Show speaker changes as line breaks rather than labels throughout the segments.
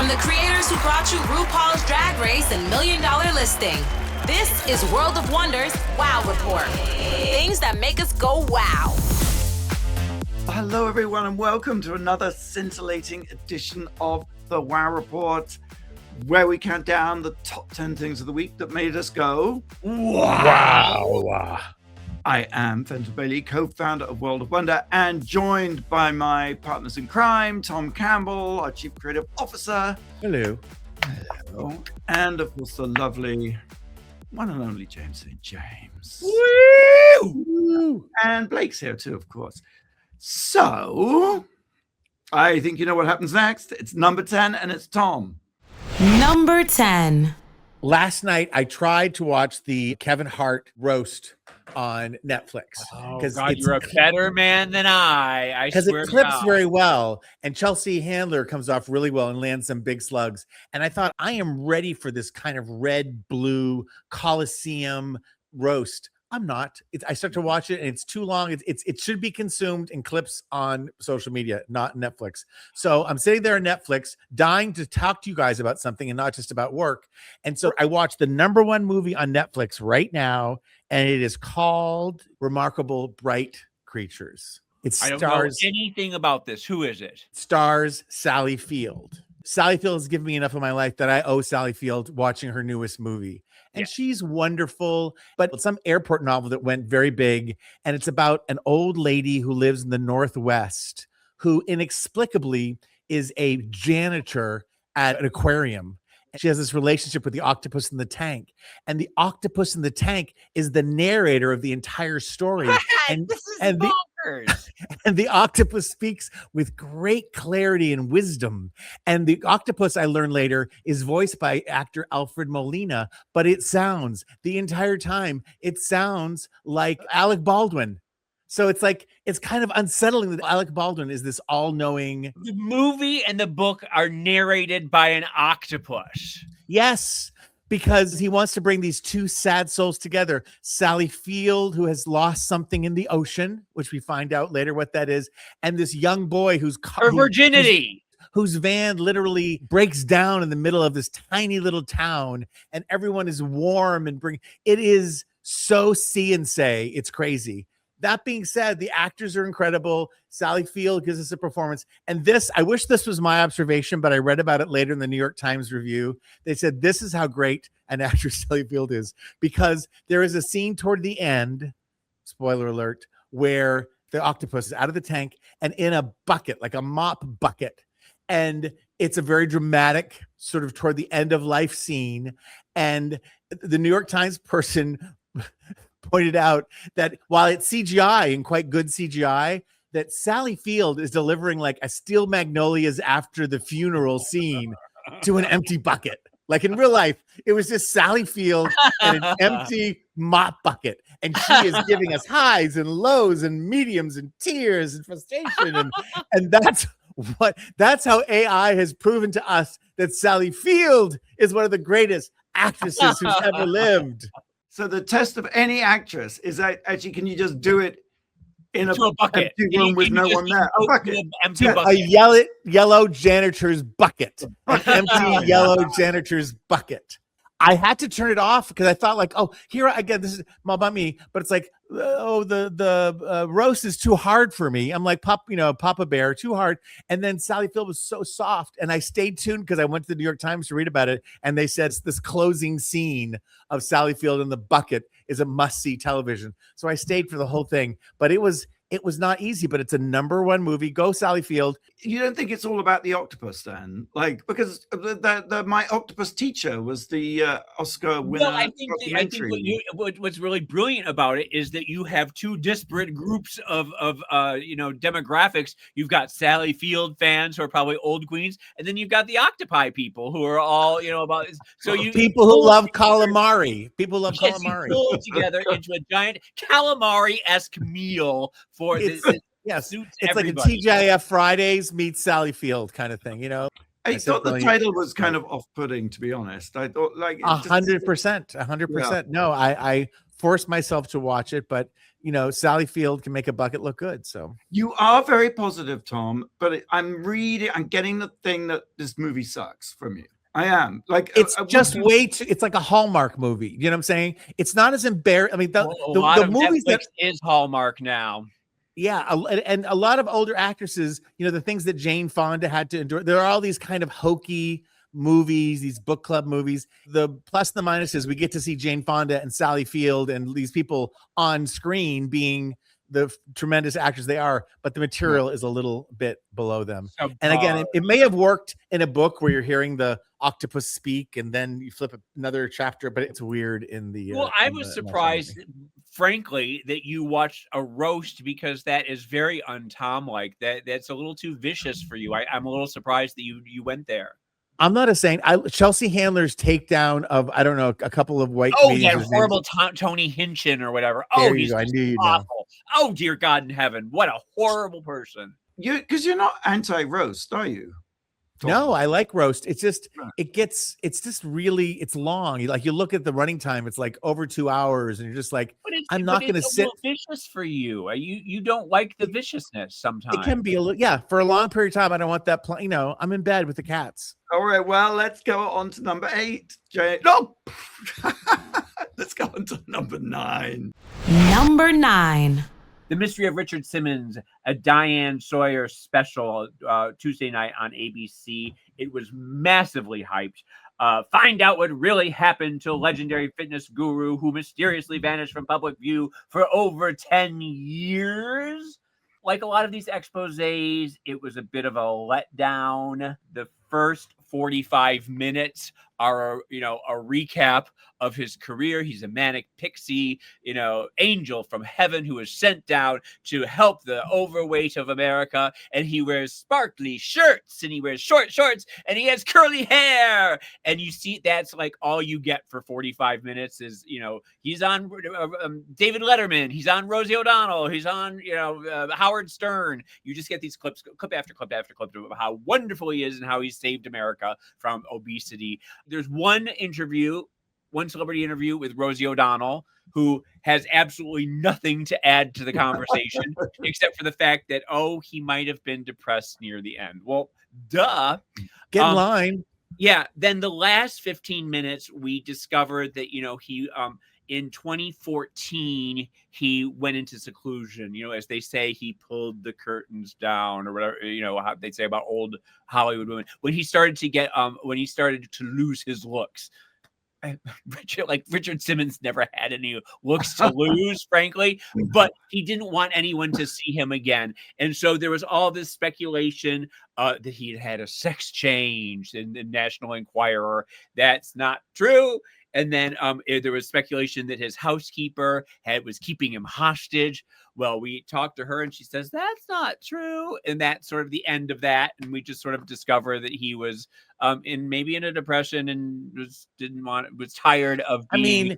From the creators who brought you RuPaul's Drag Race and $1 Million Listing, this is World of Wonder's Wow Report. Things that make us go wow.
Hello, everyone, and welcome to another scintillating edition of the Wow Report, where we count down the top 10 things of the week that made us go wow. I am Fenton Bailey, co-founder of World of Wonder, and joined by my partners in crime, Tom Campbell, our Chief Creative Officer.
Hello.
Hello. And, of course, the lovely one and only James St. James.
Woo!
And Blake's here too, of course. So, I think you know what happens next. It's number 10, and it's Tom.
Number 10.
Last night, I tried to watch the Kevin Hart roast on Netflix.
Oh, God, you're a better man than I
Because
swear
it clips
to God.
very well, and Chelsea Handler comes off really well and lands some big slugs. And I thought, I am ready for this kind of red-blue Coliseum roast. I'm not. I start to watch it, and it's too long. It should be consumed in clips on social media, not Netflix. So I'm sitting there on Netflix, dying to talk to you guys about something and not just about work. And so I watched the number one movie on Netflix right now, and it is called Remarkable Bright Creatures.
I don't know anything about this. Who is it?
Stars Sally Field. Sally Field has given me enough of my life that I owe Sally Field watching her newest movie. And she's wonderful, but some airport novel that went very big. And it's about an old lady who lives in the Northwest who inexplicably is a janitor at an aquarium. And she has this relationship with the octopus in the tank. And the octopus in the tank is the narrator of the entire story. And
this is bonkers.
And the octopus speaks with great clarity and wisdom. And the octopus, I learned later, is voiced by actor Alfred Molina, but the entire time, it sounds like Alec Baldwin. So it's kind of unsettling that Alec Baldwin is this all-knowing.
The movie and the book are narrated by an octopus.
Yes, because he wants to bring these two sad souls together. Sally Field, who has lost something in the ocean, which we find out later what that is, and this young boy whose
virginity.
Whose van literally breaks down in the middle of this tiny little town, and everyone is warm and it is so see and say, it's crazy. That being said, the actors are incredible. Sally Field gives us a performance. And this, I wish this was my observation, but I read about it later in the New York Times review. They said, this is how great an actress Sally Field is, because there is a scene toward the end, spoiler alert, where the octopus is out of the tank and in a bucket, like a mop bucket. And it's a very dramatic sort of toward the end of life scene. And the New York Times person pointed out that while it's CGI and quite good CGI, that Sally Field is delivering like a Steel Magnolias after the funeral scene to an empty bucket. Like in real life, it was just Sally Field and an empty mop bucket. And she is giving us highs and lows and mediums and tears and frustration. And that's how AI has proven to us that Sally Field is one of the greatest actresses who's ever lived.
So the test of any actress is that actually, can you just do it in a
bucket,
empty room with no one there? A bucket.
A yellow janitor's bucket. An empty yellow janitor's bucket. I had to turn it off because I thought here again, this is about me, but it's like, the roast is too hard for me. I'm like, Papa Bear, too hard. And then Sally Field was so soft, and I stayed tuned because I went to the New York Times to read about it, and they said this closing scene of Sally Field in the bucket is a must-see television. So I stayed for the whole thing, but it was not easy, but it's a number one movie. Go Sally Field.
You don't think it's all about the octopus then? Because the My Octopus Teacher was the Oscar winner.
Well, I think what's really brilliant about it is that you have two disparate groups of demographics. You've got Sally Field fans who are probably old queens, and then you've got the octopi people who are all about. So
people who love calamari. People love calamari.
You pull together into a giant calamari-esque meal for
Yes, it's everybody. Like a TGIF Fridays meets Sally Field kind of thing,
I thought the title was kind of off-putting, to be honest. I thought like
100%. No, I forced myself to watch it, but you know, Sally Field can make a bucket look good. So
you are very positive, Tom, but I'm getting the thing that this movie sucks from you. I am like
it's just way too. It's like a Hallmark movie. You know what I'm saying? It's not as embarrassing. I mean, the movies
Netflix is Hallmark now.
Yeah, and a lot of older actresses, you know, the things that Jane Fonda had to endure. There are all these kind of hokey movies, these book club movies. The plus and the minus is we get to see Jane Fonda and Sally Field and these people on screen being the tremendous actors they are, but the material is a little bit below them. And again, it may have worked in a book where you're hearing the octopus speak and then you flip another chapter, but it's weird in the
well, I was surprised, frankly, that you watched a roast, because that is very un-Tom like. That's a little too vicious for you. I'm a little surprised that you went there.
I'm not a saint. Chelsea Handler's takedown of, I don't know, a couple of white
comedians. Oh, that horrible Tony Hinchin or whatever. Oh, he's
I knew you
awful. Oh, dear God in heaven. What a horrible person.
Because you're not anti-roast, are you?
No, I like roast. It's just it's just really, it's long. You look at the running time, it's like over 2 hours, and you're just like, I'm not going to sit.
It's vicious for you. You don't like the viciousness sometimes.
It can be a little, for a long period of time. I don't want that. You know, I'm in bed with the cats.
All right, well, let's go on to number 8. No, let's go on to number 9.
Number 9.
The Mystery of Richard Simmons, a Diane Sawyer special, Tuesday night on ABC. It was massively hyped. Find out what really happened to a legendary fitness guru who mysteriously vanished from public view for over 10 years. Like a lot of these exposés, it was a bit of a letdown. The first 45 minutes are, a recap of his career. He's a manic pixie, angel from heaven who was sent down to help the overweight of America. And he wears sparkly shirts and he wears short shorts and he has curly hair. And you see, that's like all you get for 45 minutes is, he's on David Letterman. He's on Rosie O'Donnell. He's on, Howard Stern. You just get these clip after clip after clip of how wonderful he is and how he saved America from obesity. There's one celebrity interview with Rosie O'Donnell, who has absolutely nothing to add to the conversation except for the fact that, he might have been depressed near the end. Well, duh.
Get in line.
Yeah. Then the last 15 minutes, we discovered that, he, in 2014, he went into seclusion. As they say, he pulled the curtains down or whatever, how they say about old Hollywood women. When he started to lose his looks. Richard Simmons never had any looks to lose, frankly, but he didn't want anyone to see him again. And so there was all this speculation that he had a sex change in the National Enquirer. That's not true. And then there was speculation that his housekeeper was keeping him hostage. Well, we talked to her and she says, that's not true. And that's sort of the end of that. And we just sort of discover that he was maybe in a depression and was tired of being...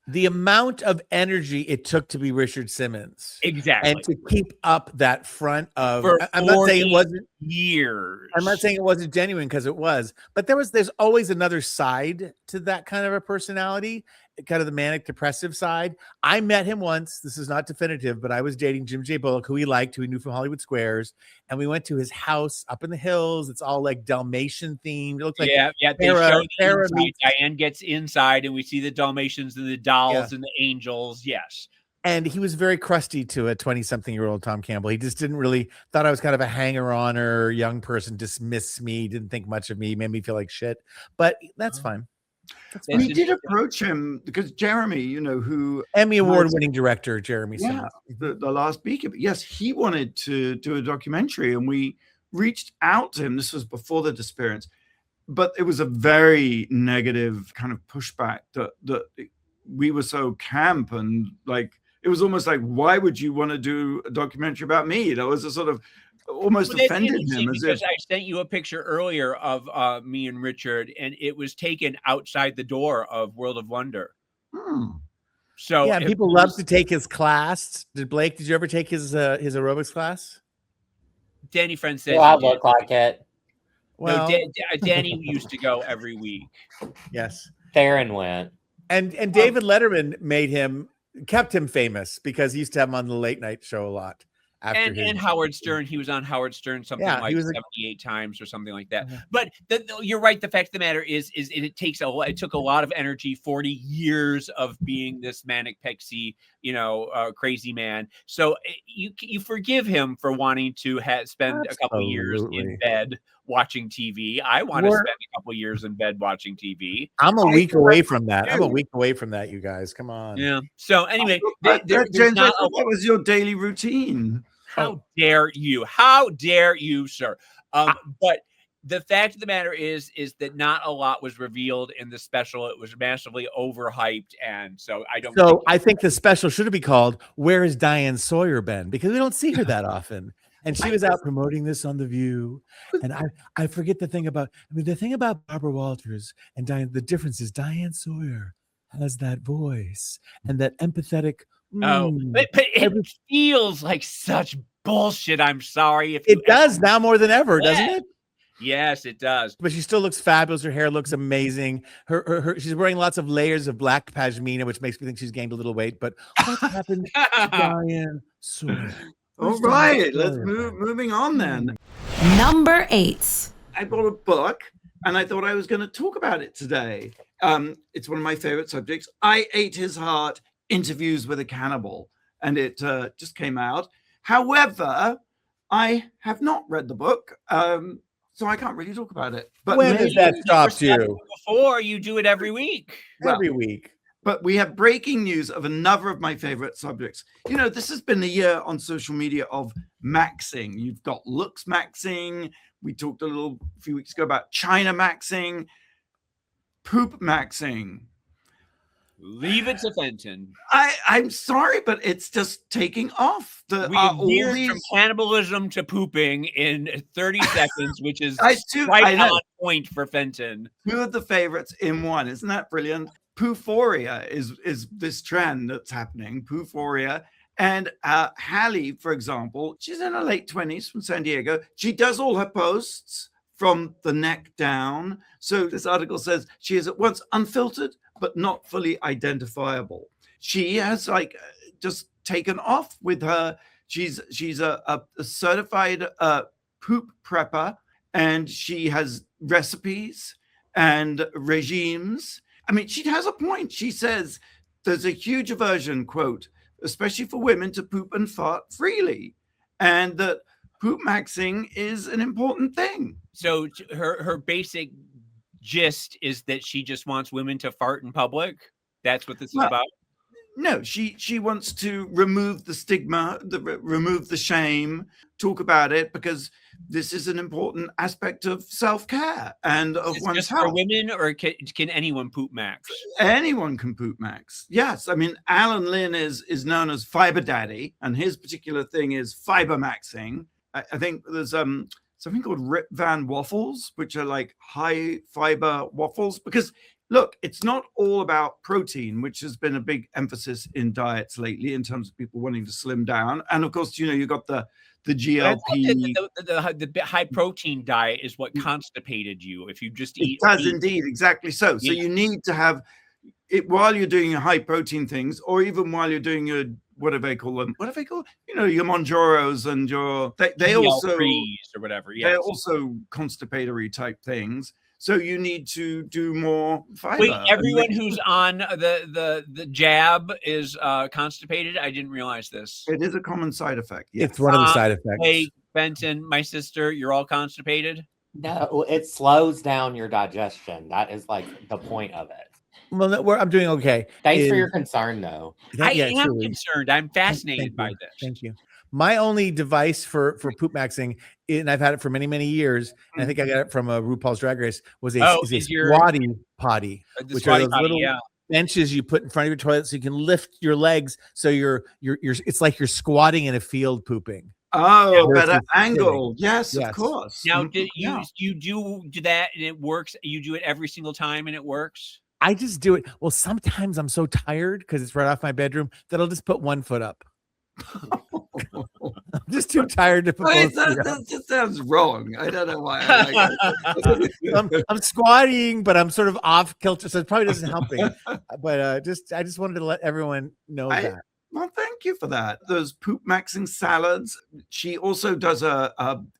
the amount of energy it took to be Richard Simmons.
Exactly.
And to keep up that front of...
I'm not saying it wasn't years.
I'm not saying it wasn't genuine, because it was. But there's always another side to that kind of a personality, kind of the manic depressive side. I met him once. This is not definitive, but I was dating Jim J. Bullock, who he knew from Hollywood Squares. And we went to his house up in the hills. It's all like Dalmatian themed. It looks like
Diane gets inside and we see the Dalmatians and the dolls and the angels. Yes.
And he was very crusty to a 20-something-year-old Tom Campbell. He just didn't really thought I was kind of a hanger-on or young person, dismissed me, didn't think much of me, made me feel like shit. But that's fine.
We did approach him because Jeremy, who
Emmy award-winning director Jeremy Simmons,
the last Beaker. Yes, he wanted to do a documentary, and we reached out to him. This was before the disappearance, but it was a very negative kind of pushback that we were so camp and like it was almost like, why would you want to do a documentary about me? That was a sort of almost offended him.
Because I sent you a picture earlier of me and Richard, and it was taken outside the door of World of Wonder. So
people love to take his class. Did you ever take his aerobics class?
Danny Friend said,
I look like it.
Well,
Danny used to go every week.
yes.
Theron went.
And David Letterman kept him famous because he used to have him on the late night show a lot.
And Howard Stern, he was on Howard Stern something like 78 times or something like that. But you're right. The fact of the matter is it took a lot of energy, 40 years of being this manic pixie, crazy man. So you forgive him for wanting to spend a couple years in bed watching TV. I want to spend a couple years in bed watching TV.
I'm a week away from that. I'm a week away from that, you guys. Come on.
Yeah. So anyway,
James, that was your daily routine.
How dare you? How dare you, sir? But the fact of the matter is that not a lot was revealed in the special. It was massively overhyped, and so I don't.
So I think the special should be called "Where Has Diane Sawyer Been?" because we don't see her that often. And she was out promoting this on The View. And I forget the thing about Barbara Walters and Diane. The difference is Diane Sawyer has that voice and that empathetic.
But it feels like such bullshit. I'm sorry.
It does now more than ever, doesn't it?
Yes, it does.
But she still looks fabulous. Her hair looks amazing. Her she's wearing lots of layers of black pashmina, which makes me think she's gained a little weight. But what happened to Diane Sawyer?
All right, let's moving on then.
Number 8.
I bought a book and I thought I was going to talk about it today. It's one of my favorite subjects. I Ate His Heart, Interviews with a Cannibal, and it just came out. However, I have not read the book, so I can't really talk about it. But
when does that stop you?
Before you do it every week.
Every week.
But we have breaking news of another of my favorite subjects. This has been a year on social media of maxing. You've got looks maxing. We talked a few weeks ago about China maxing, Poopmaxxing.
Leave it to Fenton.
I'm sorry, but it's just taking off.
We veered from cannibalism to pooping in 30 seconds, which is right on point for Fenton.
2 of the favorites in one. Isn't that brilliant? Poophoria is this trend that's happening. Poophoria. And Hallie, for example, she's in her late 20s from San Diego. She does all her posts from the neck down. So this article says she is at once unfiltered, but not fully identifiable. She has just taken off with her. She's a certified poop prepper, and she has recipes and regimes. I mean, she has a point. She says there's a huge aversion, quote, especially for women, to poop and fart freely, and that poopmaxxing is an important thing.
So her basic gist is that she just wants women to fart in public. That's what this is about.
No, she wants to remove the stigma, remove the shame, talk about it, because this is an important aspect of self-care and of one's
just
health.
For women, or can anyone poop max?
Anyone can poop max. Yes, I mean Alan Lynn is known as Fiber Daddy, and his particular thing is fiber maxing. I think there's something called Rip Van waffles, which are like high fiber waffles, because look, it's not all about protein, which has been a big emphasis in diets lately in terms of people wanting to slim down. And of course, you've got the GLP.
The high protein diet is what constipated you. If you just eat.
It does indeed, exactly so. So you need to have it while you're doing your high protein things, or even while you're doing your, what do they call them? What do they call? Your Monroes and your they also
or whatever. Yes.
They're also constipatory type things. So you need to do more fiber.
Wait, everyone who's on the jab is constipated? I didn't realize this.
It is a common side effect. Yes.
It's one of the side effects.
Hey, Benton, my sister, you're all constipated?
No, it slows down your digestion. That is like the point of it.
Well, I'm doing okay.
Thanks for your concern, though.
I am concerned. I'm fascinated by this.
Thank you. My only device for poopmaxxing, and I've had it for many, many years, and I think I got it from RuPaul's Drag Race, was a squatty potty, which are those little benches you put in front of your toilet so you can lift your legs. So you're it's like you're squatting in a field pooping.
Oh, better angle. Yes, of course.
Now, you do that and it works? You do it every single time and it works?
I just do it. Well, sometimes I'm so tired because it's right off my bedroom that I'll just put one foot up. I'm just too tired to put both feet up.
That just sounds wrong. I don't know why. I like it.
I'm squatting, but I'm sort of off kilter, so it probably doesn't help me. But I just wanted to let everyone know that.
Well, thank you for that. Those Poopmaxxing salads. She also does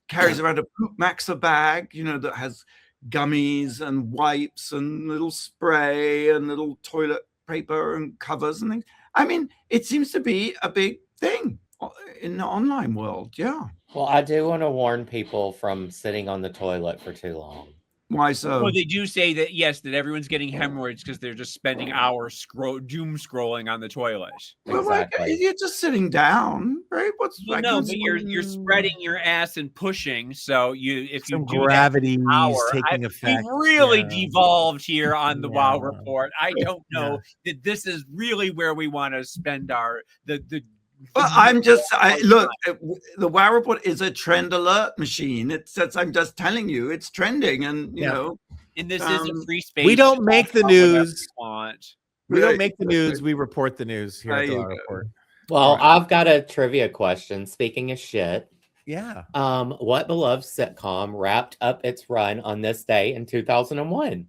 carries around a Poopmaxxer bag, that has gummies and wipes and little spray and little toilet paper and covers and things. I mean, it seems to be a big thing in the online world. Yeah.
Well, I do want to warn people from sitting on the toilet for too long.
Why so?
Well, they do say that, yes, that everyone's getting hemorrhoids because they're just spending hours doom scrolling on the toilet.
Exactly.
You're just sitting down, right? But
you're spreading your ass and pushing. So if
Some
you do
gravity
that
taking effect.
We've really devolved here on the WoW Report. I don't know that this is really where we want to spend the.
Well, look, the WoW Report is a trend alert machine. It says, I'm just telling you, it's trending, and
and this is a free space.
We don't make the news. We don't
Right.
make the news. We report the news here at the WoW Report.
Well, I've got a trivia question. Speaking of shit,
Yeah.
what beloved sitcom wrapped up its run on this day in 2001?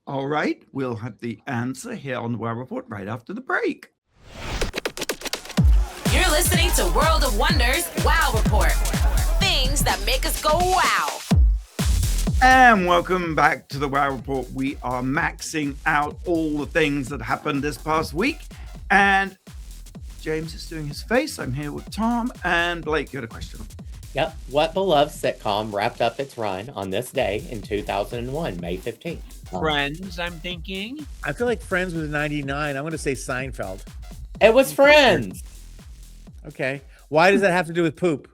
All right, we'll have the answer here on the WoW Report right after the break.
You're listening to World of Wonders Wow Report. Things that make us go wow.
And welcome back to the WoW Report. We are maxing out all the things that happened this past week. And James is doing his face. I'm here with Tom and Blake. You had a question.
Yep. What beloved sitcom wrapped up its run on this day in 2001, May 15th?
Friends, I'm thinking.
I feel like Friends was 99. I'm going to say Seinfeld.
It was Friends.
Okay. Why does that have to do with poop?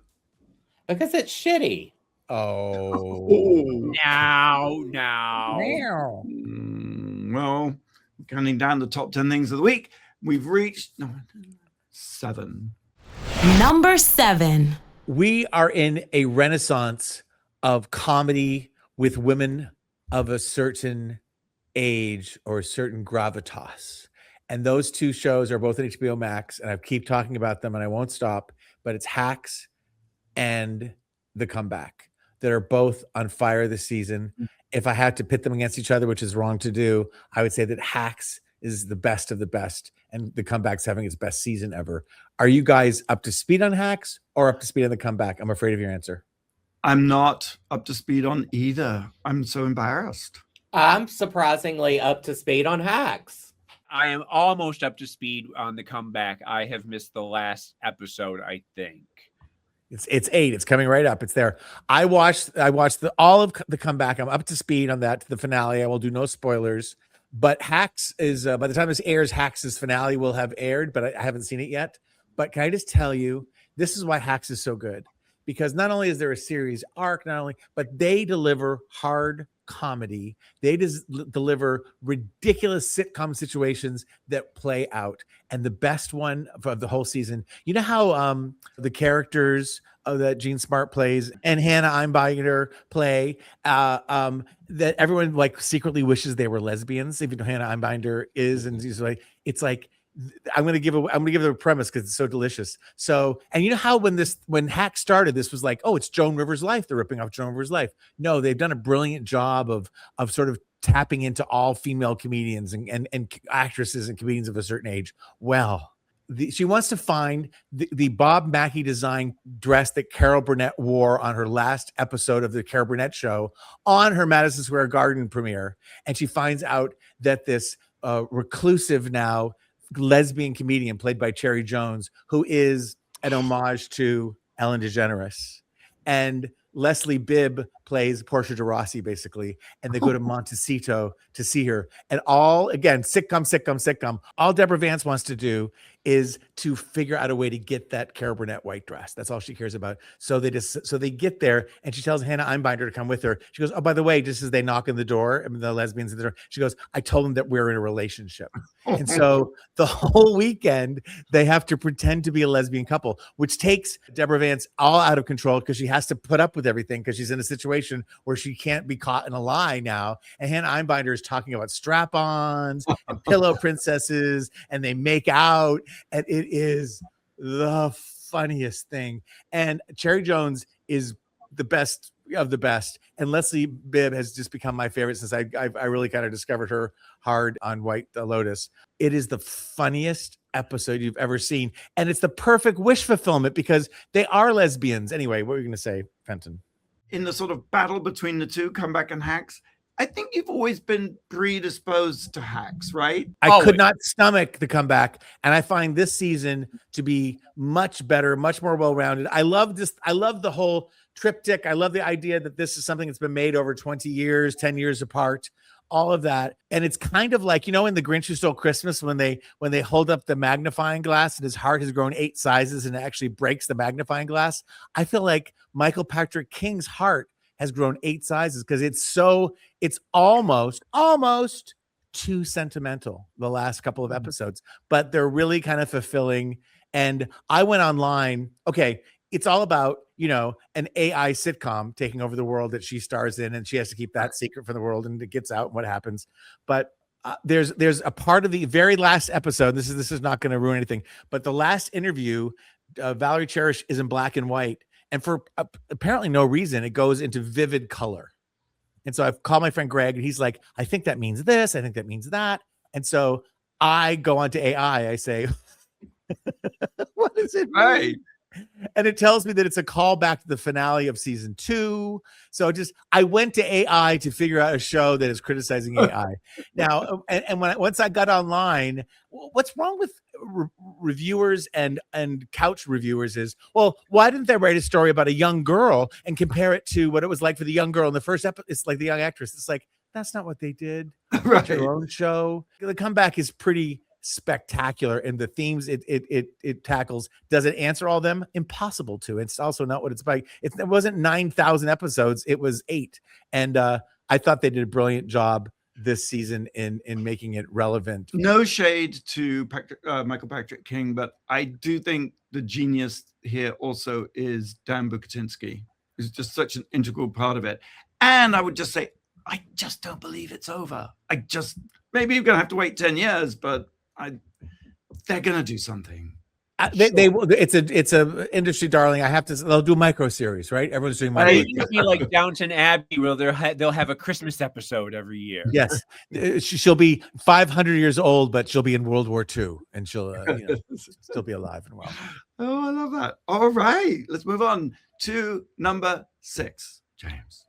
Because it's shitty.
Oh.
Now.
Well, counting down the top 10 things of the week, we've reached 7.
Number 7.
We are in a renaissance of comedy with women of a certain age or a certain gravitas. And those two shows are both on HBO Max, and I keep talking about them and I won't stop, but it's Hacks and The Comeback that are both on fire this season. If I had to pit them against each other, which is wrong to do, I would say that Hacks is the best of the best and The Comeback's having its best season ever. Are you guys up to speed on Hacks or up to speed on The Comeback? I'm afraid of your answer.
I'm not up to speed on either. I'm so embarrassed.
I'm surprisingly up to speed on Hacks.
I am almost up to speed on The Comeback. I have missed the last episode, I think.
It's 8. It's coming right up. It's there. I watched all of The Comeback. I'm up to speed on that, the finale. I will do no spoilers. But Hacks is by the time this airs, Hacks' finale will have aired, but I haven't seen it yet. But can I just tell you, this is why Hacks is so good. Because not only is there a series arc, but they deliver hard comedy. They deliver ridiculous sitcom situations that play out. And the best one of the whole season, you know how the characters that Gene Smart plays and Hannah Einbinder play, that everyone like secretly wishes they were lesbians, even though Hannah Einbinder is, and it's like I'm gonna give the premise because it's so delicious. So, and you know how when Hack started, this was like, oh, it's Joan Rivers' life. They're ripping off Joan Rivers' life. No, they've done a brilliant job of sort of tapping into all female comedians and actresses and comedians of a certain age. Well, she wants to find the Bob Mackie design dress that Carol Burnett wore on her last episode of the Carol Burnett show on her Madison Square Garden premiere, and she finds out that this reclusive now lesbian comedian played by Cherry Jones, who is an homage to Ellen DeGeneres, and Leslie Bibb plays Portia de Rossi, basically, and they go to Montecito to see her. And all, again, sitcom. All Deborah Vance wants to do is to figure out a way to get that Carol Burnett white dress. That's all she cares about. So they get there, and she tells Hannah Einbinder to come with her. She goes, oh, by the way, just as they knock on the door, the lesbians at the door, she goes, I told them that we're in a relationship. And so the whole weekend, they have to pretend to be a lesbian couple, which takes Deborah Vance all out of control because she has to put up with everything because she's in a situation where she can't be caught in a lie now. And Hannah Einbinder is talking about strap-ons and pillow princesses, and they make out, and it is the funniest thing. And Cherry Jones is the best of the best. And Leslie Bibb has just become my favorite since I really kind of discovered her hard on White Lotus. It is the funniest episode you've ever seen. And it's the perfect wish fulfillment because they are lesbians. Anyway, what were you going to say, Fenton?
In the sort of battle between the two, Comeback and Hacks, I think you've always been predisposed to Hacks, right?
I could not stomach the Comeback, and I find this season to be much better, much more well-rounded. I love this. I love the whole triptych. I love the idea that this is something that's been made over 20 years, 10 years apart, all of that. And it's kind of like, in The Grinch Who Stole Christmas, when they hold up the magnifying glass and his heart has grown 8 sizes and it actually breaks the magnifying glass. I feel like Michael Patrick King's heart has grown 8 sizes because it's almost too sentimental the last couple of episodes, but they're really kind of fulfilling. And I went online. Okay, it's all about, an AI sitcom taking over the world that she stars in, and she has to keep that secret from the world, and it gets out and what happens. But there's a part of the very last episode. This is not going to ruin anything, but the last interview, Valerie Cherish is in black and white, and for apparently no reason, it goes into vivid color. And so I've called my friend Greg, and he's like, I think that means this. I think that means that. And so I go onto AI. I say, what does it mean?
Right.
And it tells me that it's a callback to the finale of season 2. So I went to AI to figure out a show that is criticizing AI. Now, and once I got online, what's wrong with reviewers and couch reviewers is, well, why didn't they write a story about a young girl and compare it to what it was like for the young girl in the first episode? It's like the young actress. It's like, that's not what they did.
Right.
Their own show. The Comeback is pretty spectacular, and the themes it tackles, does it answer all of them? Impossible to. It's also not what it's like. It wasn't 9,000 episodes, it was 8. And I thought they did a brilliant job this season in making it relevant.
No shade to Michael Patrick King, but I do think the genius here also is Dan Bucatinsky, who's just such an integral part of it. And I would just say, I just don't believe it's over. Maybe you're gonna have to wait 10 years, but they're gonna do something.
It's a industry darling. They'll do micro series, right? Everyone's doing micro.
It'll be like Downton Abbey, where they'll have a Christmas episode every year.
Yes, she'll be 500 years old, but she'll be in World War II, and she'll still be alive and well.
Oh, I love that. All right, let's move on to number 6, James.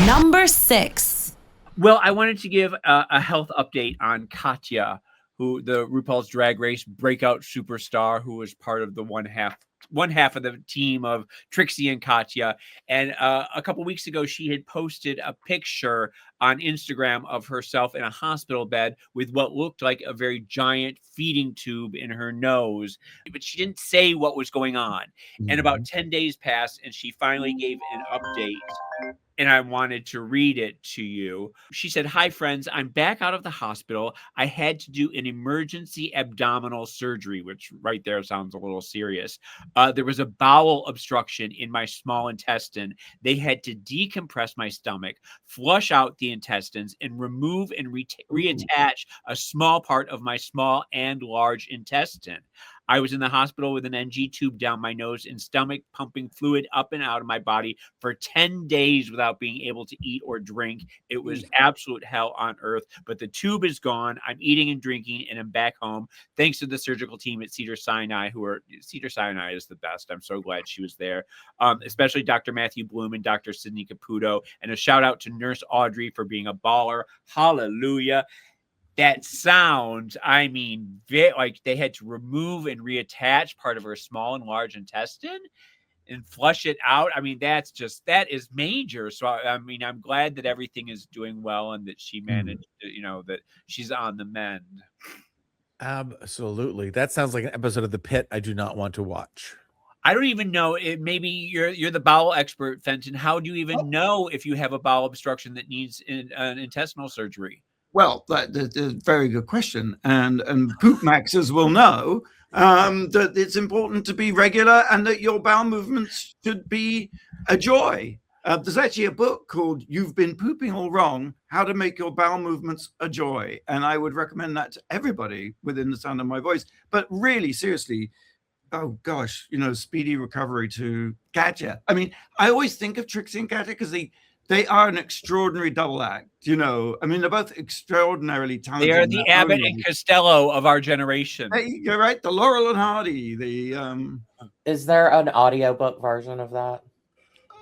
Number 6.
Well, I wanted to give a health update on Katya, who the RuPaul's Drag Race breakout superstar, who was part of the one half of the team of Trixie and Katya. And a couple weeks ago, she had posted a picture on Instagram of herself in a hospital bed with what looked like a very giant feeding tube in her nose, but she didn't say what was going on. And about 10 days passed, and she finally gave an update. And I wanted to read it to you. She said, "Hi, friends. I'm back out of the hospital. I had to do an emergency abdominal surgery," which right there sounds a little serious. There was a bowel obstruction in my small intestine. They had to decompress my stomach, flush out the intestines, and remove and reattach a small part of my small and large intestine. I was in the hospital with an NG tube down my nose and stomach, pumping fluid up and out of my body for 10 days without being able to eat or drink. It was absolute hell on earth, but the tube is gone. I'm eating and drinking, and I'm back home. Thanks to the surgical team at Cedars-Sinai, Cedars-Sinai is the best. I'm so glad she was there. Especially Dr. Matthew Bloom and Dr. Sydney Caputo. And a shout out to Nurse Audrey for being a baller. Hallelujah. That sounds, like they had to remove and reattach part of her small and large intestine and flush it out. That is major. So, I'm glad that everything is doing well and that she managed to, that she's on the mend.
Absolutely. That sounds like an episode of The Pit I do not want to watch.
I don't even know. Maybe you're the bowel expert, Fenton. How do you even know if you have a bowel obstruction that needs an intestinal surgery?
Well, that's a very good question. And Poopmaxxers will know that it's important to be regular and that your bowel movements should be a joy. There's actually a book called You've Been Pooping All Wrong, How to Make Your Bowel Movements a Joy. And I would recommend that to everybody within the sound of my voice. But really, seriously, oh gosh, speedy recovery to Katya. I mean, I always think of Trixie and Katya because they are an extraordinary double act. I mean, they're both extraordinarily talented.
They are the Abbott and Costello of our generation.
You're right, the Laurel and Hardy.
Is there an audiobook version of that?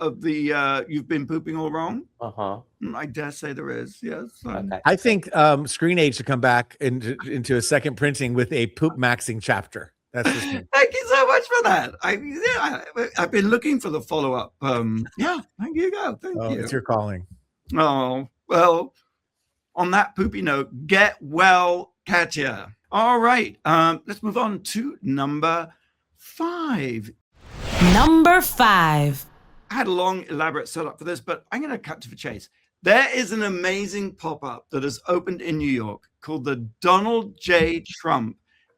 Of the You've Been Pooping All Wrong?
Uh-huh.
I dare say there is, yes.
Okay.
I think Screen Age should come back into a second printing with a Poopmaxxing chapter. That's just me.
Thank you so much for that. I've been looking for the follow-up. Yeah, thank you. Thank you.
It's your calling.
Oh, well, on that poopy note, get well, Katya. All right, let's move on to number 5.
Number 5.
I had a long, elaborate setup for this, but I'm going to cut to the chase. There is an amazing pop-up that has opened in New York called the Donald J. Trump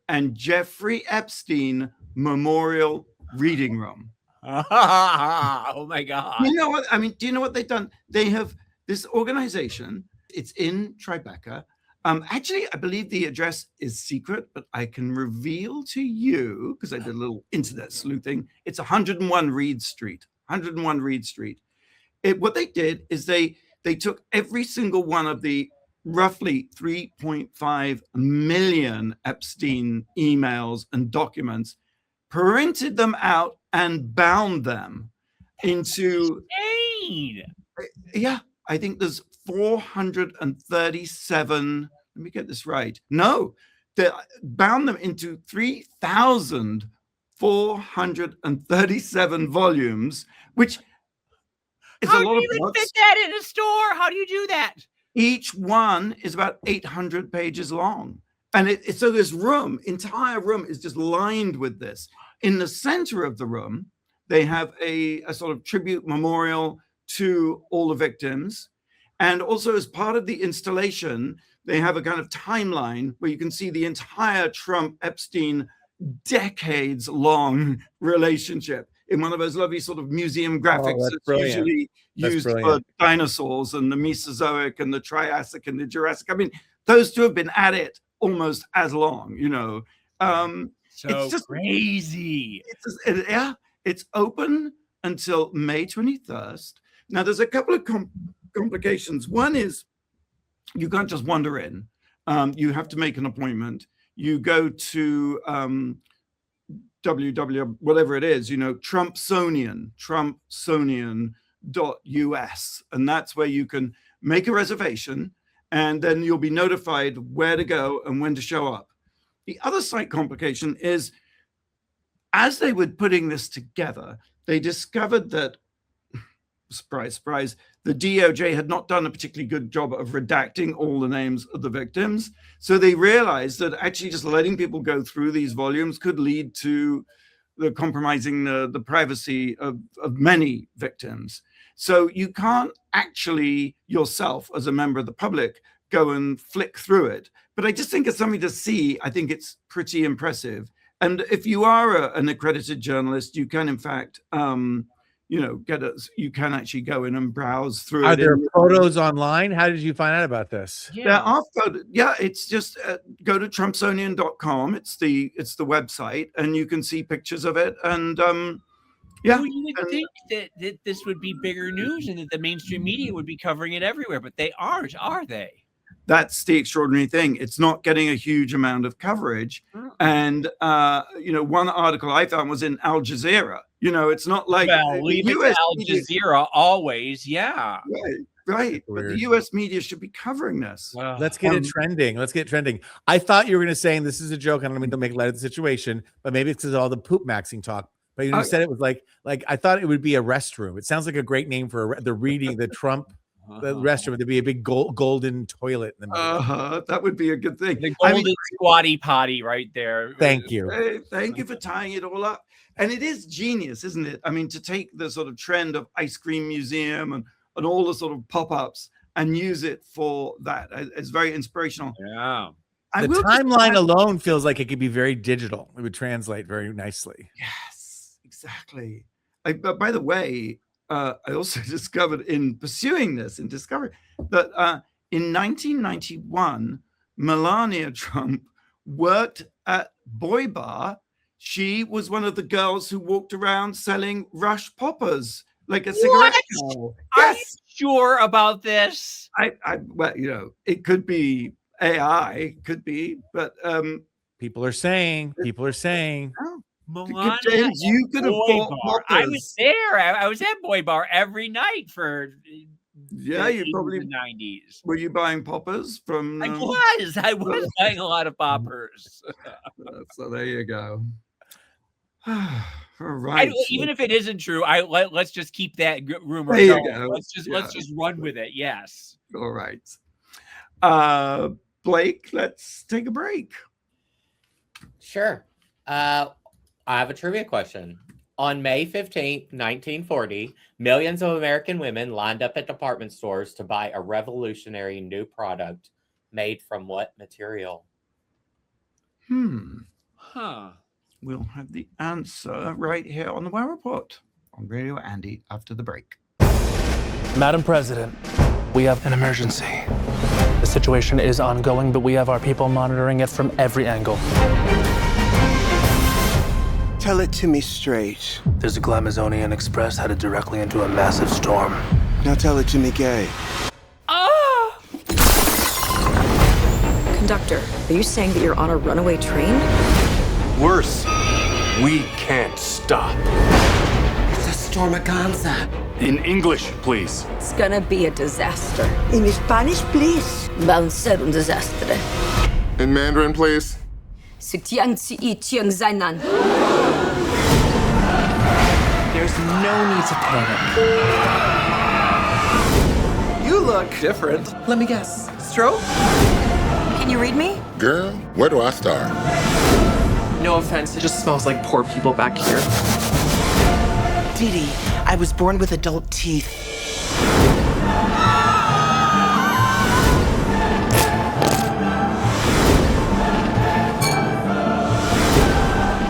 and Jeffrey Epstein Memorial Reading Room.
Oh my God.
You know what? I mean, do you know what they've done? They have this organization. It's in Tribeca. Actually, I believe the address is secret, but I can reveal to you, because I did a little internet sleuthing. It's 101 Reed Street. 101 Reed Street. What they did is they took every single one of the roughly 3.5 million Epstein emails and documents, printed them out and bound them into I think there's 437. Let me get this right. No, they bound them into 3,437 volumes, which is a lot of books. How do you even
fit that in a store? How do you do that?
Each one is about 800 pages long. And so this entire room is just lined with this. In the center of the room, they have a sort of tribute memorial to all the victims. And also as part of the installation, they have a kind of timeline where you can see the entire Trump-Epstein decades-long relationship in one of those lovely sort of museum graphics that's usually used for dinosaurs and the Mesozoic and the Triassic and the Jurassic. I mean, those two have been at it almost as long,
It's just crazy.
It's open until May 21st. Now, there's a couple of complications. One is you can't just wander in. You have to make an appointment. You go to whatever it is, Trumpsonian.us. And that's where you can make a reservation, and then you'll be notified where to go and when to show up. The other slight complication is, as they were putting this together, they discovered that, surprise, surprise, the DOJ had not done a particularly good job of redacting all the names of the victims. So they realized that actually just letting people go through these volumes could lead to the compromising the privacy of many victims. So you can't actually yourself, as a member of the public, go and flick through it. But I just think it's something to see. I think it's pretty impressive. And if you are an accredited journalist, you can, in fact, you can actually go in and browse through.
Are there photos online? How did you find out about this?
There are photos. Yeah, it's just go to Trumpsonian.com. It's the website, and you can see pictures of it. And
you would think that this would be bigger news and that the mainstream media would be covering it everywhere, but they aren't, are they?
That's the extraordinary thing. It's not getting a huge amount of coverage. And, one article I found was in Al Jazeera. It's not like
leave it to Al Jazeera always. Yeah.
Right. But the U.S. media should be covering this.
Let's get it trending. I thought you were going to say, and this is a joke, I don't mean to make light of the situation, but maybe it's because all the Poopmaxxing talk. But you said it was like I thought it would be a restroom. It sounds like a great name for the Trump the restroom. There'd be a big golden toilet in the middle.
That would be a good thing.
The golden squatty potty right there.
Thank you.
Thank you for tying it all up. And it is genius, isn't it? I mean, to take the sort of trend of ice cream museum and all the sort of pop-ups and use it for that. It's very inspirational.
Yeah.
The timeline alone feels like it could be very digital. It would translate very nicely.
Yes, exactly. But by the way, I also discovered in pursuing this in Discovery that in 1991, Melania Trump worked at Boy Bar. She was one of the girls who walked around selling Rush poppers, like a cigarette girl.
Are you sure about this?
Well, it could be AI, it could be, but
People are saying.
Melania
James, you could have
Boy
bought
Bar. I was
poppers.
there. I was at Boy Bar every night for
Yeah,
the
you
80s
probably
and 90s.
were you buying poppers from?
I was buying a lot of poppers.
So there you go. All right.
Even if it isn't true, let's just keep that rumor
There you
going.
go.
Let's just run with it. Yes.
All right. Blake, let's take a break.
Sure. I have a trivia question. On May 15th, 1940, millions of American women lined up at department stores to buy a revolutionary new product made from what material?
Huh.
We'll have the answer right here on the Wow Report on Radio Andy after the break.
Madam President, we have an emergency. The situation is ongoing, but we have our people monitoring it from every angle.
Tell it to me straight.
There's a Glamazonian Express headed directly into a massive storm.
Now tell it to me gay.
Conductor, are you saying that you're on a runaway train?
Worse, we can't stop.
It's a stormaganza.
In English, please.
It's gonna be a disaster.
In Spanish, please.
Va a ser un desastre.
In Mandarin, please.
There's
no need to panic. You look different. Let me guess. Stroke?
Can you read me?
Girl, where do I start?
No offense, it just smells like poor people back here. Didi, I was born with adult teeth.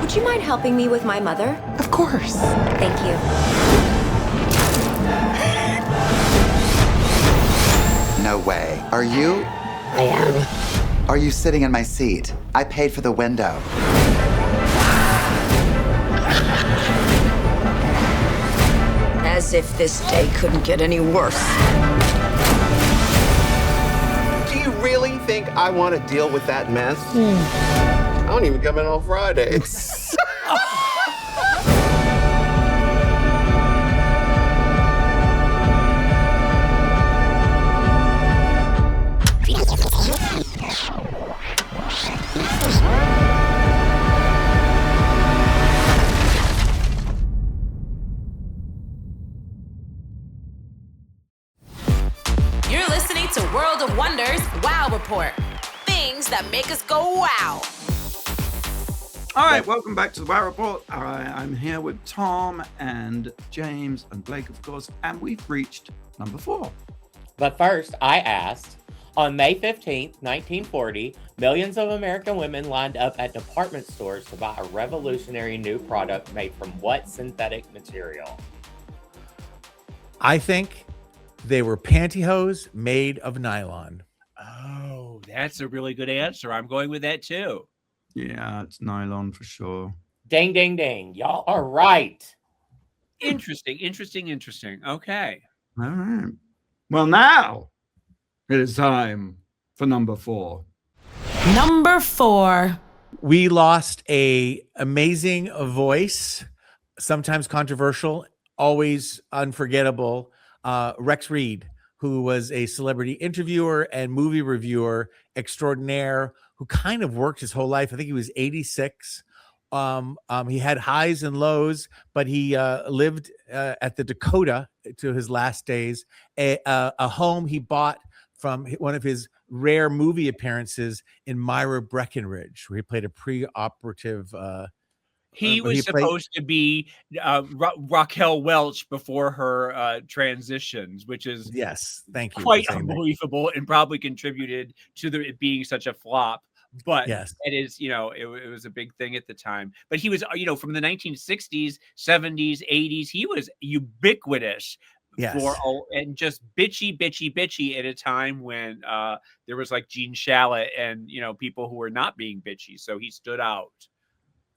Would you mind helping me with my mother?
Of course.
Thank you.
No way. Are you?
I am.
Are you sitting in my seat? I paid for the window.
As if this day couldn't get any worse.
Do you really think I want to deal with that mess? I don't even come in on Fridays.
You're listening to World of Wonders Wow Report. Things that make us go wow.
All right, welcome back to the Wow Report. I'm here with Tom and James and Blake, of course, and we've reached number 4.
But first, I asked, on May 15th, 1940, millions of American women lined up at department stores to buy a revolutionary new product made from what synthetic material?
I think they were pantyhose made of nylon.
Oh, that's a really good answer. I'm going with that too.
Yeah, it's nylon for sure.
Ding, ding, ding. Y'all are right.
Interesting. Okay.
All right. Well, now it is time for number 4.
Number 4.
We lost a amazing voice, sometimes controversial, always unforgettable, Rex Reed, who was a celebrity interviewer and movie reviewer extraordinaire who kind of worked his whole life. I think he was 86. He had highs and lows, but he lived at the Dakota to his last days, a home he bought from one of his rare movie appearances in Myra Breckenridge, where he played a pre-operative
He was supposed to be Raquel Welch before her transitions, which is
thank you,
quite unbelievable and probably contributed to it being such a flop. But
yes,
it is, it was a big thing at the time. But he was, from the 1960s, 70s, 80s, he was ubiquitous.
Yes.
And just bitchy at a time when there was like Gene Shalit and people who were not being bitchy. So he stood out.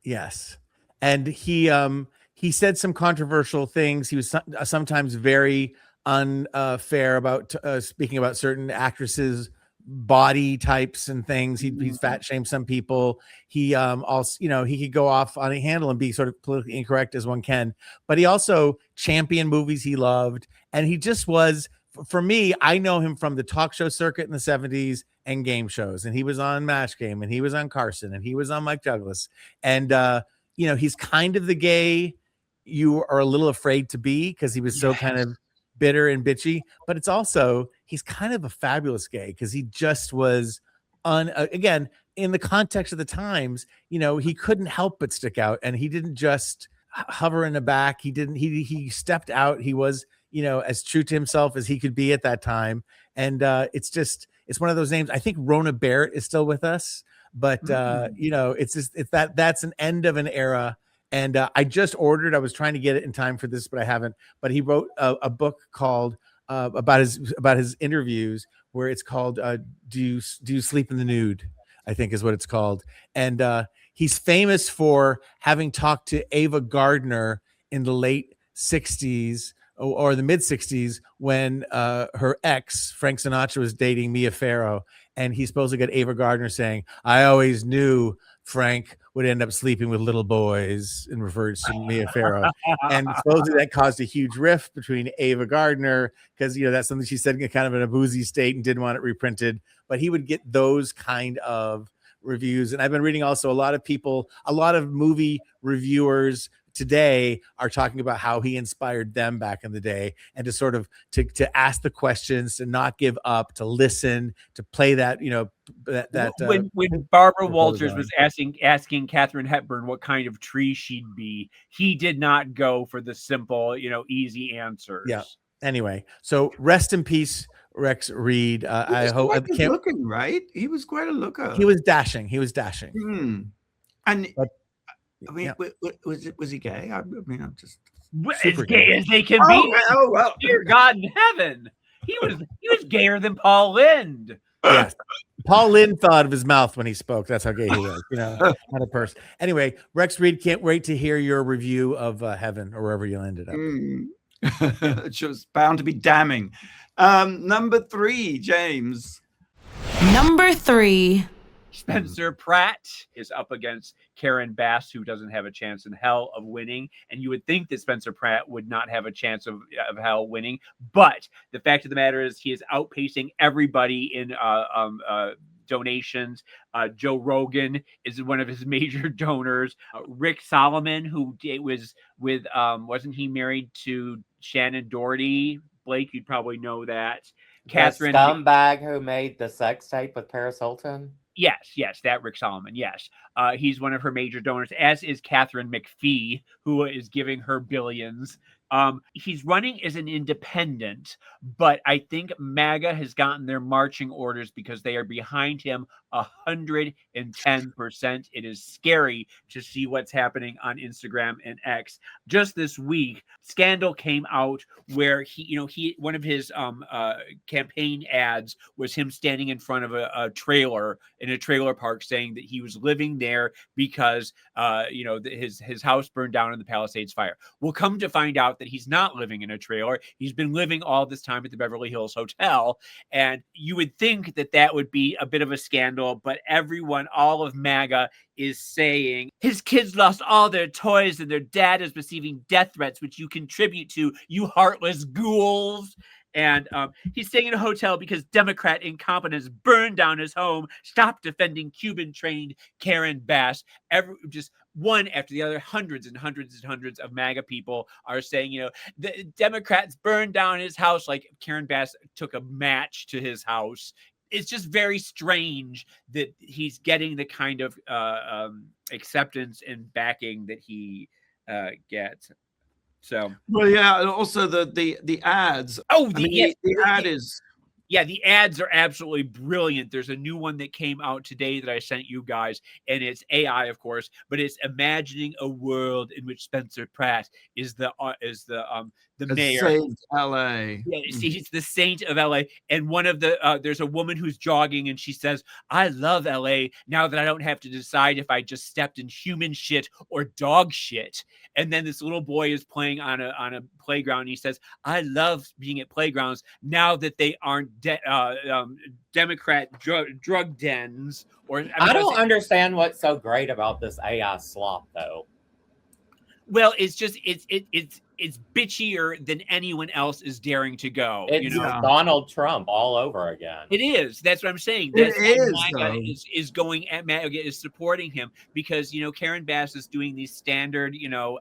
Yes. And he said some controversial things. He was sometimes very unfair about speaking about certain actresses' body types and things. He's fat shamed some people. He also, he could go off on a handle and be sort of politically incorrect as one can, but he also championed movies he loved. And he just was, for me, I know him from the talk show circuit in the 70s and game shows. And he was on MASH Game, and he was on Carson, and he was on Mike Douglas. And, he's kind of the gay you are a little afraid to be, because he was so kind of bitter and bitchy, but it's also, he's kind of a fabulous gay because he just was again, in the context of the times, he couldn't help but stick out, and he didn't just hover in the back. He stepped out. He was, as true to himself as he could be at that time. And it's one of those names. I think Rona Barrett is still with us, but that's an end of an era. And I just ordered, I was trying to get it in time for this, but I haven't. But he wrote a book called about his interviews, where it's called Do You Sleep in the Nude, I think is what it's called. And he's famous for having talked to Ava Gardner in the late 60s or the mid 60s when her ex, Frank Sinatra, was dating Mia Farrow. And he supposedly got Ava Gardner saying, "I always knew Frank would end up sleeping with little boys," and refers to Mia Farrow. And supposedly that caused a huge rift between Ava Gardner, because that's something she said kind of in a boozy state and didn't want it reprinted. But he would get those kind of reviews. And I've been reading also a lot of movie reviewers today are talking about how he inspired them back in the day, and to sort of to ask the questions, to not give up, to listen, to play that
when Barbara Walters was asking Katharine Hepburn what kind of tree she'd be, he did not go for the simple, easy answers.
Yeah. Anyway, so rest in peace, Rex Reed. I hope
looking, right? He was quite a looker.
He was dashing.
And
but,
I mean, was he gay? I mean, I'm just
as gay as they can be.
Oh well,
dear God in heaven, he was gayer than Paul Lynde.
Yes, Paul Lynde thought of his mouth when he spoke. That's how gay he was. Not a person. Anyway, Rex Reed, can't wait to hear your review of Heaven, or wherever you ended up.
It was bound to be damning. Number 3, James.
Number 3.
Spencer Pratt is up against Karen Bass, who doesn't have a chance in hell of winning. And you would think that Spencer Pratt would not have a chance of hell winning. But the fact of the matter is he is outpacing everybody in donations. Joe Rogan is one of his major donors. Rick Solomon, who was with, wasn't he married to Shannon Doherty? Blake, you'd probably know that.
Catherine, the scumbag who made the sex tape with Paris Hilton.
Yes, that Rick Solomon. Yes, he's one of her major donors, as is Catherine McPhee, who is giving her billions. He's running as an independent, but I think MAGA has gotten their marching orders because they are behind him 110%. It is scary to see what's happening on Instagram and X. Just this week, scandal came out where he one of his campaign ads was him standing in front of a trailer in a trailer park, saying that he was living there because his house burned down in the Palisades fire. We'll come to find out that he's not living in a trailer. He's been living all this time at the Beverly Hills Hotel. And you would think that would be a bit of a scandal, but everyone, all of MAGA, is saying his kids lost all their toys and their dad is receiving death threats, which you contribute to, you heartless ghouls. And he's staying in a hotel because Democrat incompetence burned down his home. Stop defending Cuban-trained Karen Bass. Just one after the other, hundreds and hundreds and hundreds of MAGA people are saying, the Democrats burned down his house, like Karen Bass took a match to his house. It's just very strange that he's getting the kind of acceptance and backing that he gets. So,
well, yeah, and also the ads.
Oh,
the ad is.
Yeah, the ads are absolutely brilliant. There's a new one that came out today that I sent you guys, and it's AI, of course, but it's imagining a world in which Spencer Pratt is the the
Has
mayor.
saved LA.
Yeah, see, he's the saint of LA. And one of the there's a woman who's jogging, and she says, "I love LA now that I don't have to decide if I just stepped in human shit or dog shit." And then this little boy is playing on a playground, and he says, "I love being at playgrounds now that they aren't Democrat drug dens." Or
I don't understand what's so great about this AI slop, though.
Well, it's just it's bitchier than anyone else is daring to go.
It's Donald Trump all over again.
It is. That's what I'm saying.
It
That's
is,
MAGA is going at MAGA is supporting him because Karen Bass is doing these standard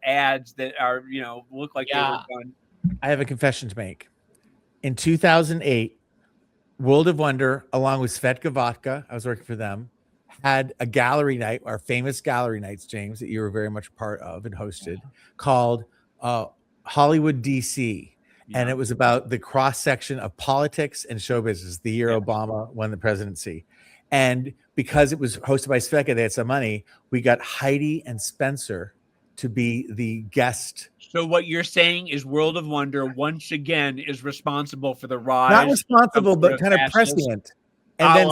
ads that are look like they were done.
I have a confession to make. In 2008, World of Wonder, along with Svetka Vodka, I was working for them, had a gallery night, our famous gallery nights, James, that you were very much part of and hosted, called Hollywood DC. Yeah. And it was about the cross section of politics and show business, the year Obama won the presidency. And because it was hosted by Svetka, they had some money. We got Heidi and Spencer to be the guest.
So what you're saying is World of Wonder once again is responsible for the rise.
Not responsible, but kind of prescient.
And then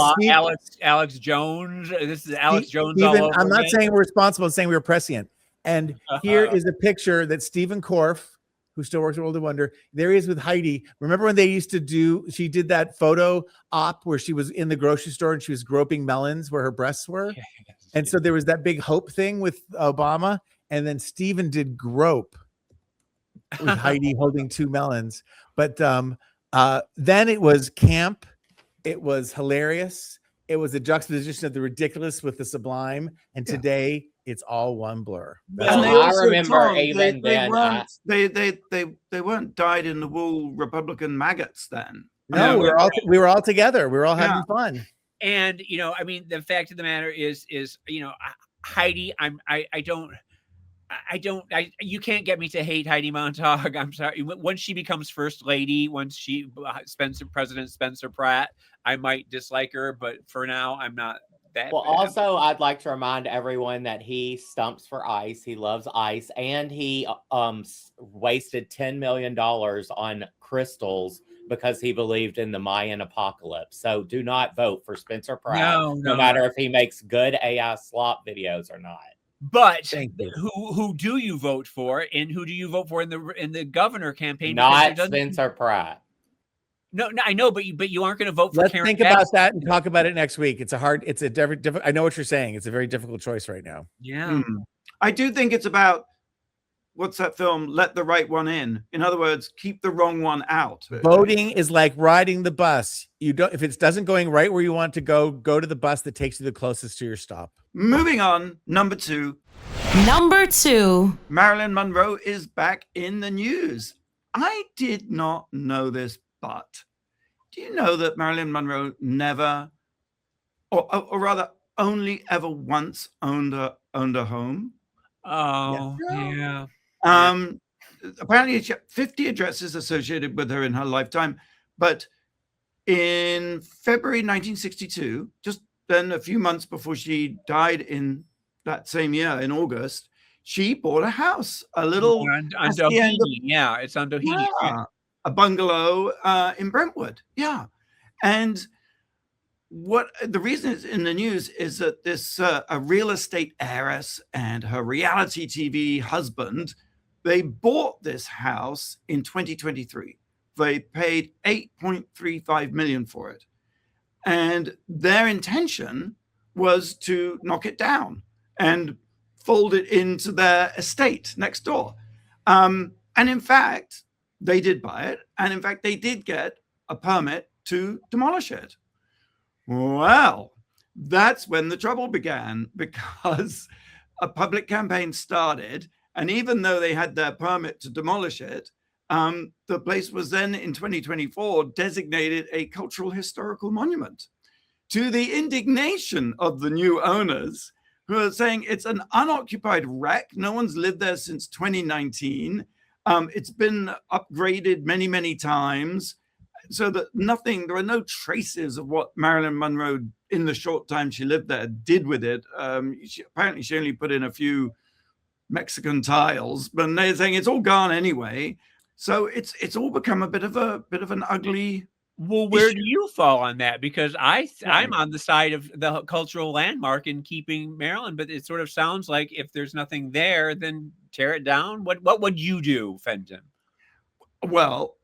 Alex Jones. This is Alex Jones.
Stephen, I'm not saying we're responsible. I'm saying we were prescient. And here is a picture that Stephen Korff, who still works at World of Wonder, there he is with Heidi. Remember when they used to she did that photo op where she was in the grocery store and she was groping melons where her breasts were? Yes. And so there was that big hope thing with Obama. And then Stephen did grope with Heidi holding 2 melons. But then it was camp. It was hilarious. It was a juxtaposition of the ridiculous with the sublime. And today it's all one blur.
And I remember even then.
They weren't dyed in the wool Republican maggots then.
No, we were all together. We were all having fun.
And the fact of the matter is Heidi, you can't get me to hate Heidi Montag. I'm sorry. Once she becomes first lady, once she President Spencer Pratt, I might dislike her, but for now, I'm not that.
Well, also, I'd like to remind everyone that he stumps for ice. He loves ice, and he wasted $10 million on crystals because he believed in the Mayan apocalypse. So do not vote for Spencer Pratt, no matter if he makes good AI slop videos or not.
But who do you vote for, and who do you vote for in the governor campaign?
Not Spencer Pratt.
No, I know, but you aren't going to vote for.
Let's
Karen
think
Bass.
about that and talk about it next week. It's a difficult. I know what you're saying. It's a very difficult choice right now.
Yeah,
I do think it's about what's that film? Let the right one in. In other words, keep the wrong one out.
Voting is like riding the bus. You don't if it doesn't going right where you want to go to the bus that takes you the closest to your stop.
Moving on, number 2.
Number 2.
Marilyn Monroe is back in the news. I did not know this, but do you know that Marilyn Monroe never, or rather only ever once owned a home?
Oh, yeah.
Apparently she had 50 addresses associated with her in her lifetime, but in February 1962, just then a few months before she died in that same year in August, she bought a house, a little
on Doheny. Yeah, it's on Doheny.
Yeah, a bungalow in Brentwood. Yeah. And what the reason it's in the news is that this a real estate heiress and her reality TV husband, they bought this house in 2023. They paid $8.35 million for it. And their intention was to knock it down and fold it into their estate next door. And in fact, they did buy it. And in fact, they did get a permit to demolish it. Well, that's when the trouble began, because a public campaign started. And even though they had their permit to demolish it, the place was then in 2024 designated a cultural historical monument, to the indignation of the new owners, who are saying it's an unoccupied wreck. No one's lived there since 2019. It's been upgraded many, many times, so that there are no traces of what Marilyn Monroe, in the short time she lived there, did with it. Apparently she only put in a few Mexican tiles, but they're saying it's all gone anyway. So it's all become a bit of an ugly.
Well, where do you fall on that? Because I'm on the side of the cultural landmark and keeping Maryland, but it sort of sounds like if there's nothing there, then tear it down. What would you do, Fenton?
Well,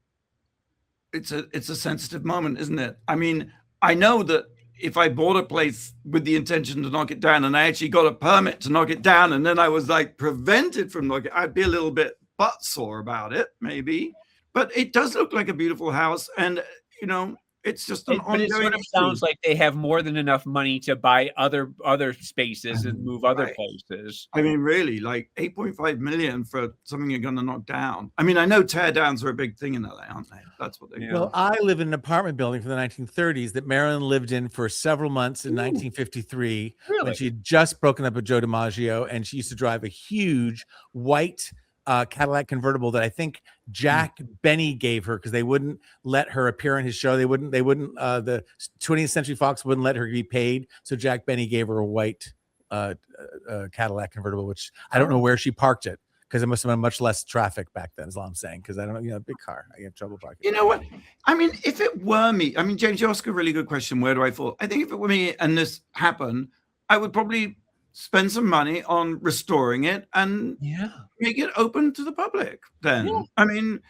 it's a sensitive moment, isn't it? I mean, I know that if I bought a place with the intention to knock it down and I actually got a permit to knock it down and then I was like prevented from knocking, I'd be a little bit butt sore about it, maybe. But it does look like a beautiful house, and it's just an ongoing.
It sort of sounds like they have more than enough money to buy other spaces and move other places.
I mean, really, like 8.5 million for something you're going to knock down. I mean, I know tear downs are a big thing in LA, aren't they? That's what they do.
Well, I live in an apartment building from the 1930s that Marilyn lived in for several months in 1953 when she'd just broken up with Joe DiMaggio, and she used to drive a huge white Cadillac convertible that I think Jack Benny gave her because they wouldn't let her appear on his show. They wouldn't the 20th Century Fox wouldn't let her be paid. So Jack Benny gave her a white Cadillac convertible, which I don't know where she parked it because it must have been much less traffic back then, is all I'm saying. Because I don't know, big car. I get trouble parking.
You know what? I mean, if it were me, I mean, James, you ask a really good question. Where do I fall? I think if it were me and this happened, I would probably spend some money on restoring it and make it open to the public then. I mean,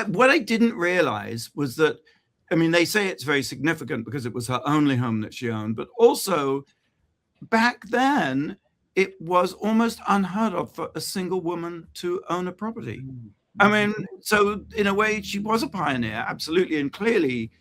what I didn't realize was that, I mean, they say it's very significant because it was her only home that she owned, but also back then it was almost unheard of for a single woman to own a property. I mean, so in a way she was a pioneer, absolutely, and clearly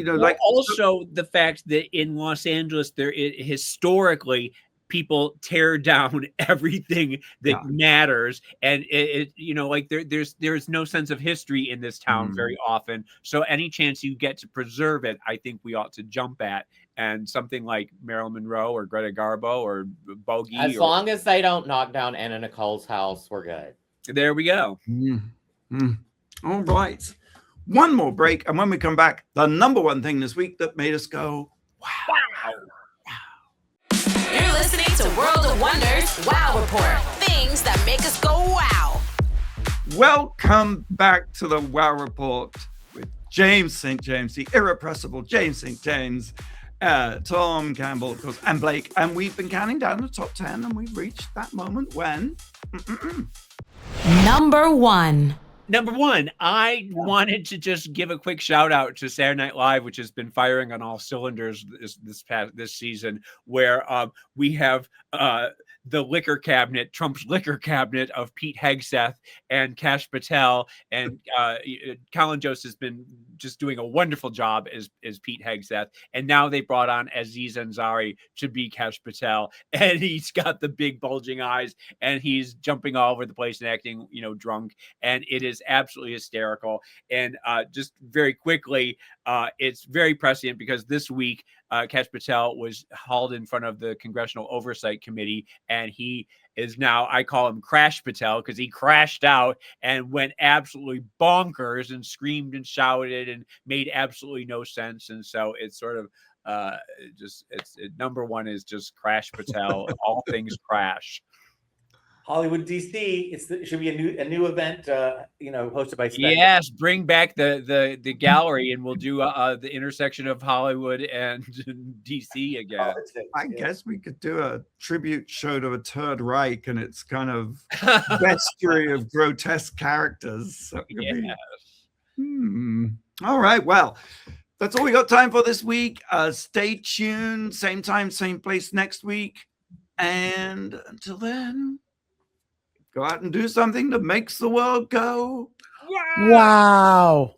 like
also the fact that in Los Angeles historically people tear down everything that matters, and there's no sense of history in this town very often. So any chance you get to preserve it, I think we ought to jump at. And something like Marilyn Monroe or Greta Garbo or Bogey,
as long as they don't knock down Anna Nicole's house, we're good.
There we go.
All right. One more break, and when we come back, the number one thing this week that made us go, wow.
You're listening to World of Wonders Wow Report. Things that make us go wow.
Welcome back to the Wow Report with James St. James, the irrepressible James St. James, Tom Campbell, of course, and Blake. And we've been counting down the top 10, and we've reached that moment when...
Number one,
I wanted to just give a quick shout out to Saturday Night Live, which has been firing on all cylinders this season, where we have the liquor cabinet, Trump's liquor cabinet of Pete Hegseth and Kash Patel, and Colin Jost has been just doing a wonderful job as Pete Hegseth, and now they brought on Aziz Ansari to be Kash Patel, and he's got the big bulging eyes, and he's jumping all over the place and acting, drunk, and it is absolutely hysterical. And just very quickly, it's very prescient because this week Kash Patel was hauled in front of the Congressional Oversight Committee, and he is now, I call him Crash Patel, because he crashed out and went absolutely bonkers and screamed and shouted and made absolutely no sense. And so it's sort of number one is just Crash Patel, all things Crash.
Hollywood DC. It should be a new event, hosted by Spectre.
Yes, bring back the gallery, and we'll do the intersection of Hollywood and DC again.
I guess we could do a tribute show to a Third Reich and its kind of bestiary of grotesque characters. So All right, well, that's all we got time for this week. Stay tuned, same time, same place next week, and until then, go out and do something that makes the world go
wow.